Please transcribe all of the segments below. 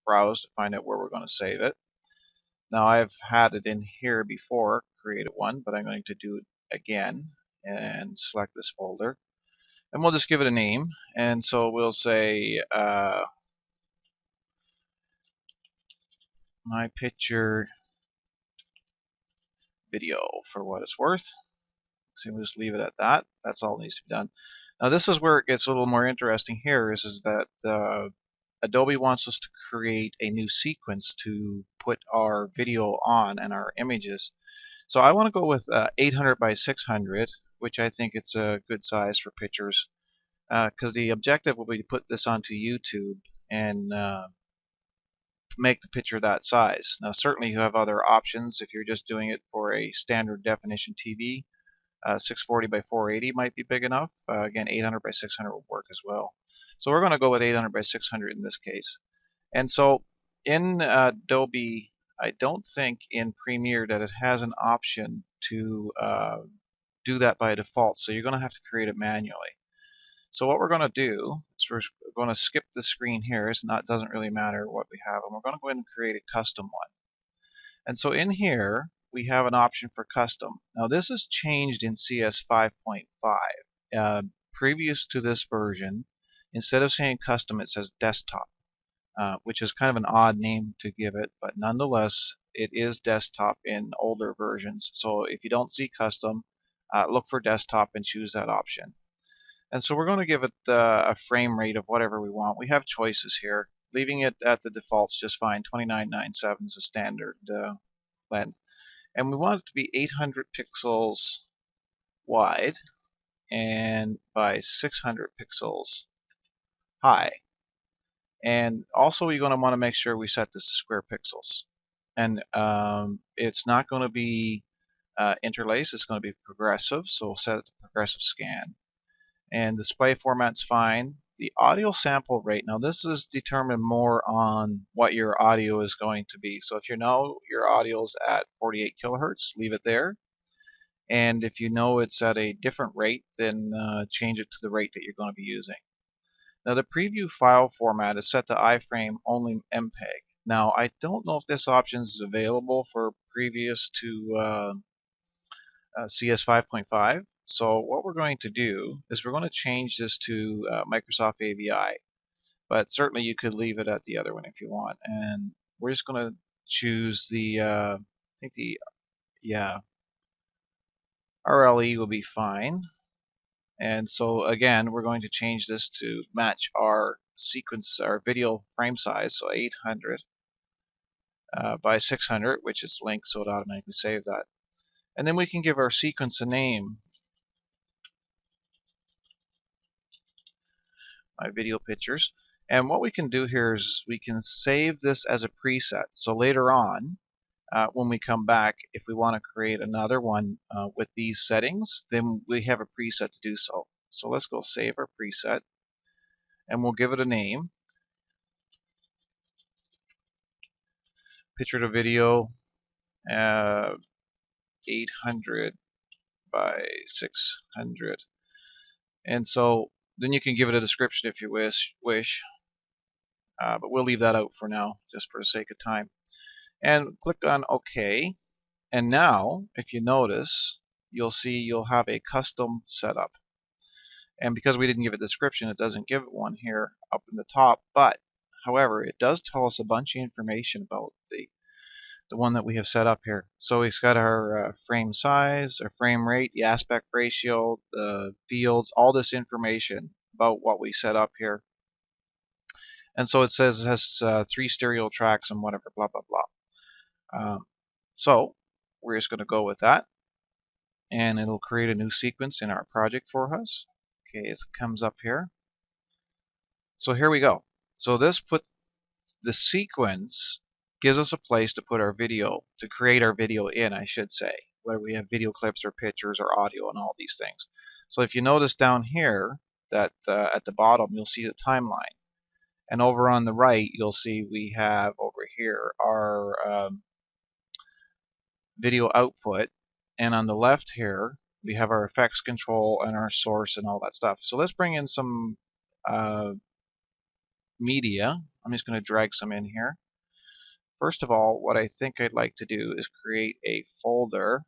browse to find out where we're going to save it. Now I've had it in here before, created one, but I'm going to do it again and select this folder. And we'll just give it a name. And so we'll say my picture video for what it's worth. So we'll just leave it at that. That's all that needs to be done. Now this is where it gets a little more interesting here is that Adobe wants us to create a new sequence to put our video on and our images. So I want to go with 800 by 600, which I think it's a good size for pictures, because the objective will be to put this onto YouTube and make the picture that size. Now certainly you have other options if you're just doing it for a standard definition TV. 640 by 480 might be big enough. Again, 800 by 600 will work as well. So we're going to go with 800 by 600 in this case. And so in Adobe, I don't think in Premiere that it has an option to do that by default. So you're going to have to create it manually. So what we're going to do is we're going to skip the screen here. It doesn't really matter what we have. And we're going to go ahead and create a custom one. And so in here, we have an option for custom. Now this is changed in CS5.5. Previous to this version, instead of saying custom, it says desktop, which is kind of an odd name to give it, but nonetheless, it is desktop in older versions. So if you don't see custom, look for desktop and choose that option. And so we're going to give it a frame rate of whatever we want. We have choices here. Leaving it at the defaults just fine. 2997 is a standard length. And we want it to be 800 pixels wide and by 600 pixels high. And also you're going to want to make sure we set this to square pixels. And it's not going to be interlaced, it's going to be progressive, so we'll set it to progressive scan. And display format's fine. The audio sample rate, now this is determined more on what your audio is going to be. So if you know your audio is at 48 kilohertz, leave it there. And if you know it's at a different rate, then change it to the rate that you're going to be using. Now the preview file format is set to iframe only MPEG. Now I don't know if this option is available for previous to CS5.5. So what we're going to do is we're going to change this to Microsoft AVI. But certainly you could leave it at the other one if you want. And we're just going to choose the, I think the, yeah, RLE will be fine. And so again, we're going to change this to match our sequence, our video frame size, so 800 by 600, which is linked, so it automatically saves that. And then we can give our sequence a name. My video pictures. And what we can do here is we can save this as a preset. So later on, when we come back, if we want to create another one with these settings, then we have a preset to do so. So let's go save our preset, and we'll give it a name. Picture to video 800 by 600. And so then you can give it a description if you wish. But we'll leave that out for now, just for the sake of time. And click on OK. And now, if you notice, you'll see you'll have a custom setup. And because we didn't give a description, it doesn't give it one here up in the top. But, however, it does tell us a bunch of information about the one that we have set up here. So we've got our frame size, our frame rate, the aspect ratio, the fields, all this information about what we set up here. And so it says it has 3 stereo tracks and whatever, blah, blah, blah. So we're just going to go with that, and it'll create a new sequence in our project for us. Okay, it comes up here. So here we go. So this the sequence gives us a place to put our video, to create our video in, I should say, whether we have video clips or pictures or audio and all these things. So if you notice down here that at the bottom you'll see the timeline, and over on the right you'll see we have over here our video output, and on the left here we have our effects control and our source and all that stuff. So let's bring in some media. I'm just going to drag some in here. First of all, what I think I'd like to do is create a folder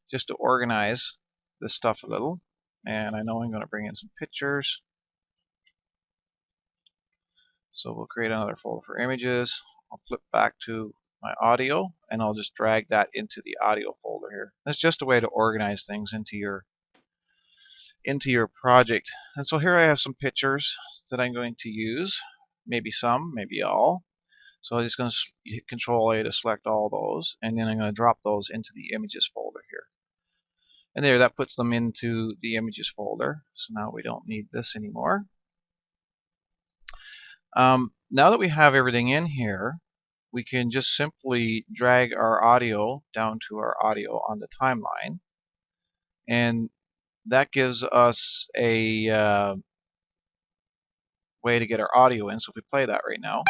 just to organize this stuff a little. And I know I'm going to bring in some pictures. So we'll create another folder for images. I'll flip back to my audio, and I'll just drag that into the audio folder here. That's just a way to organize things into your project. And so here I have some pictures that I'm going to use. Maybe some, maybe all. So I'm just going to hit Control A to select all those, and then I'm going to drop those into the images folder here. And there, that puts them into the images folder. So now we don't need this anymore. Now that we have everything in here, we can just simply drag our audio down to our audio on the timeline, and that gives us a way to get our audio in. So if we play that right now,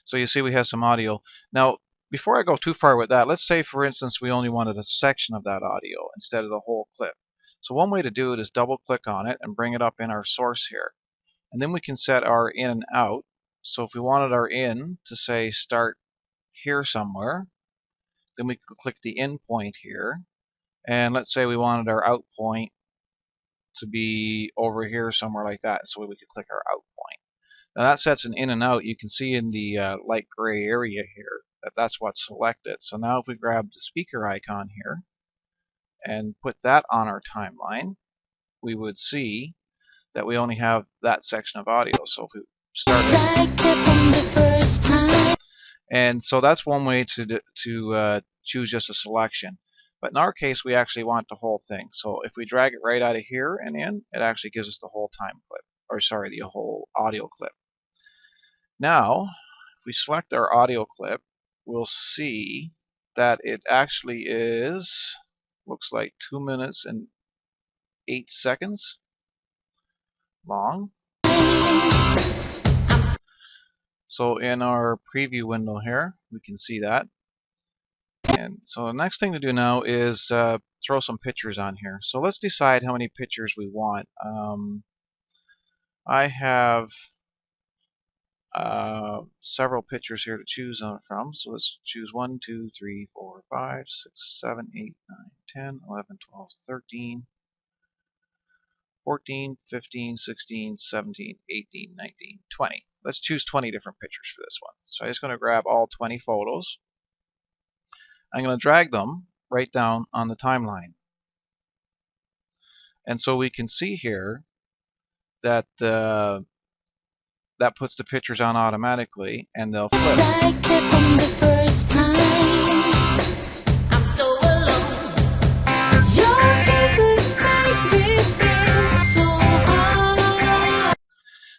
so you see we have some audio. Now, before I go too far with that, let's say for instance we only wanted a section of that audio instead of the whole clip. So one way to do it is double click on it and bring it up in our source here, and then we can set our in and out. So if we wanted our in to say start here somewhere, then we could click the in point here, and let's say we wanted our out point to be over here somewhere like that, so we could click our out point. Now that sets an in and out. You can see in the light gray area here that that's what's selected. So now if we grab the speaker icon here and put that on our timeline, we would see that we only have that section of audio. So if we start and so that's one way to choose just a selection. But in our case, we actually want the whole thing. So if we drag it right out of here and in, it actually gives us the whole time clip, or sorry, the whole audio clip. Now, if we select our audio clip, we'll see that it actually looks like 2 minutes and 8 seconds long. So in our preview window here, we can see that. And so the next thing to do now is throw some pictures on here. So let's decide how many pictures we want. I have several pictures here to choose from. So let's choose 1, 2, 3, 4, 5, 6, 7, 8, 9, 10, 11, 12, 13, 14, 15, 16, 17, 18, 19, 20. Let's choose 20 different pictures for this one. So I'm just going to grab all 20 photos. I'm going to drag them right down on the timeline. And so we can see here that that puts the pictures on automatically, and they'll flip.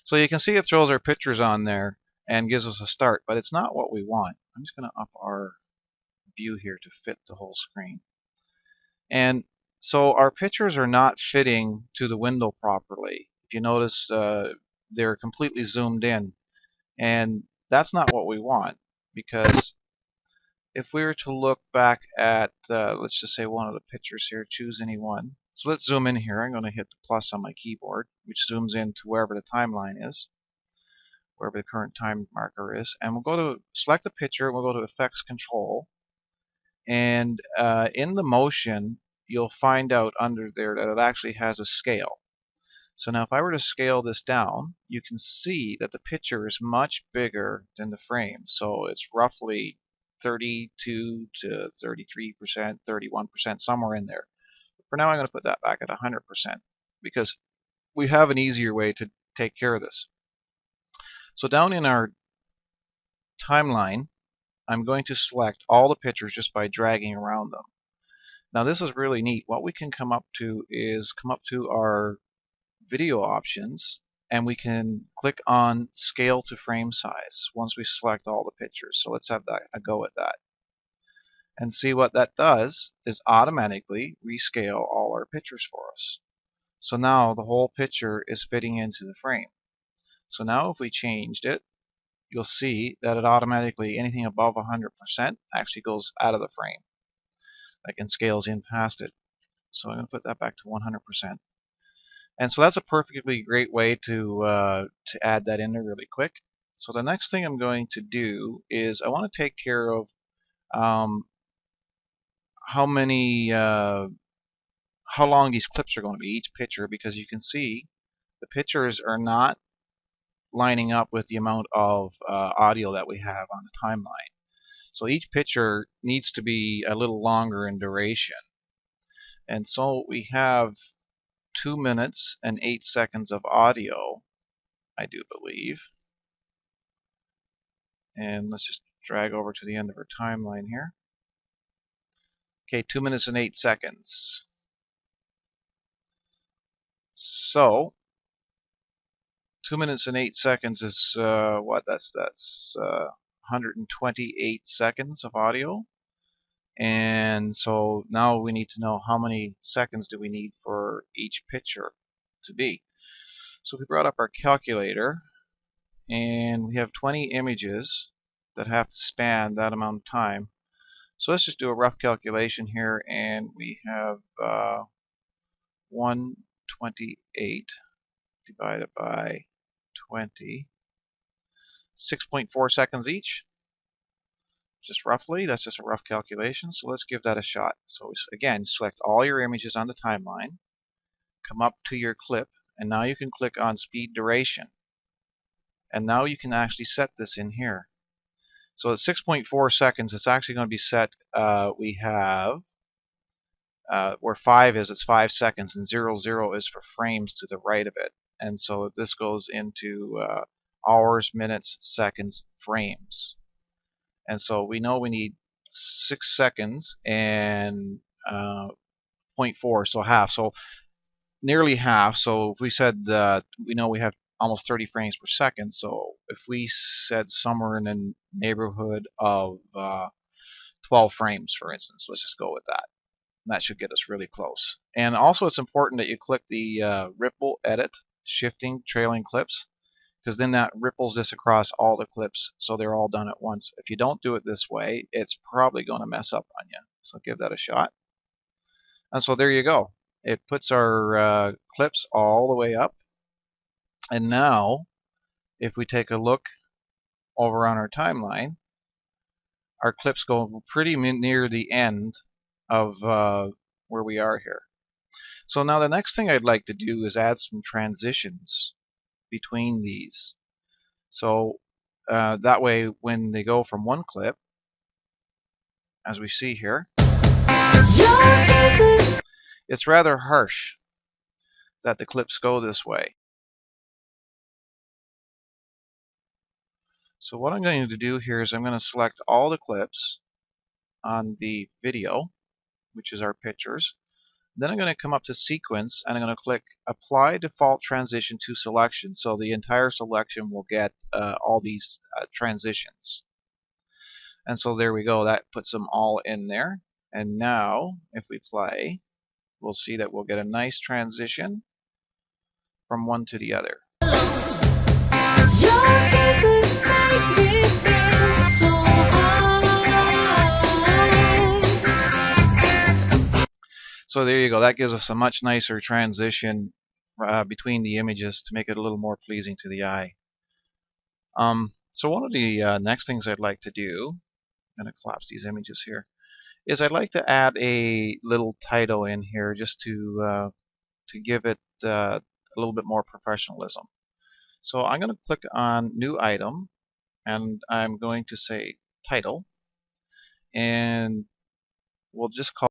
So you can see it throws our pictures on there and gives us a start, but it's not what we want. I'm just going to up our view here to fit the whole screen. And so our pictures are not fitting to the window properly. If you notice, they're completely zoomed in, and that's not what we want, because if we were to look back at, let's just say one of the pictures here, choose any one. So let's zoom in here. I'm going to hit the plus on my keyboard, which zooms in to wherever the timeline is, wherever the current time marker is. And we'll go to select the picture, we'll go to Effects Control, and in the motion, you'll find out under there that it actually has a scale. So now if I were to scale this down, you can see that the picture is much bigger than the frame. So it's roughly 32 to 33%, 31%, somewhere in there. For now, I'm going to put that back at 100% because we have an easier way to take care of this. So down in our timeline, I'm going to select all the pictures just by dragging around them. Now this is really neat. What we can come up to is our video options, and we can click on scale to frame size once we select all the pictures. So let's have a go at that. And see what that does is automatically rescale all our pictures for us. So now the whole picture is fitting into the frame. So now if we changed it, you'll see that it automatically, anything above 100% actually goes out of the frame. Like, and scales in past it. So I'm going to put that back to 100%. And so that's a perfectly great way to add that in there really quick. So the next thing I'm going to do is I want to take care of how many how long these clips are going to be, each picture, because you can see the pictures are not lining up with the amount of audio that we have on the timeline. So each picture needs to be a little longer in duration. And so we have 2 minutes and 8 seconds of audio, I do believe. And let's just drag over to the end of our timeline here. Okay, 2 minutes and 8 seconds. So 2 minutes and 8 seconds is what? That's 128 seconds of audio. And so now we need to know how many seconds do we need for each picture to be. So we brought up our calculator, and we have 20 images that have to span that amount of time. So let's just do a rough calculation here, and we have 128 divided by 20, 6.4 seconds each. Just roughly, that's just a rough calculation, so let's give that a shot. So again, select all your images on the timeline, come up to your clip, and now you can click on speed duration. And now you can actually set this in here. So at 6.4 seconds, it's actually going to be set, we have, where 5 is, it's 5 seconds, and 0, 0 is for frames to the right of it. And so this goes into hours, minutes, seconds, frames. And so we know we need 6 seconds and 0.4, so half. So nearly half. So if we said we know we have almost 30 frames per second. So if we said somewhere in the neighborhood of 12 frames, for instance, let's just go with that. And that should get us really close. And also it's important that you click the ripple edit shifting trailing clips, because then that ripples this across all the clips so they're all done at once. If you don't do it this way, it's probably going to mess up on you. So give that a shot. And so there you go. It puts our clips all the way up. And now, if we take a look over on our timeline, our clips go pretty near the end of where we are here. So now the next thing I'd like to do is add some transitions between these. So that way, when they go from one clip, as we see here, it's rather harsh that the clips go this way. So what I'm going to do here is I'm going to select all the clips on the video, which is our pictures. Then I'm going to come up to Sequence, and I'm going to click Apply Default Transition to Selection, so the entire selection will get all these transitions. And so there we go. That puts them all in there. And now, if we play, we'll see that we'll get a nice transition from one to the other. So there you go. That gives us a much nicer transition between the images to make it a little more pleasing to the eye. So one of the next things I'd like to do, I'm going to collapse these images here, is I'd like to add a little title in here just to give it a little bit more professionalism. So I'm going to click on New Item, and I'm going to say Title, and we'll just call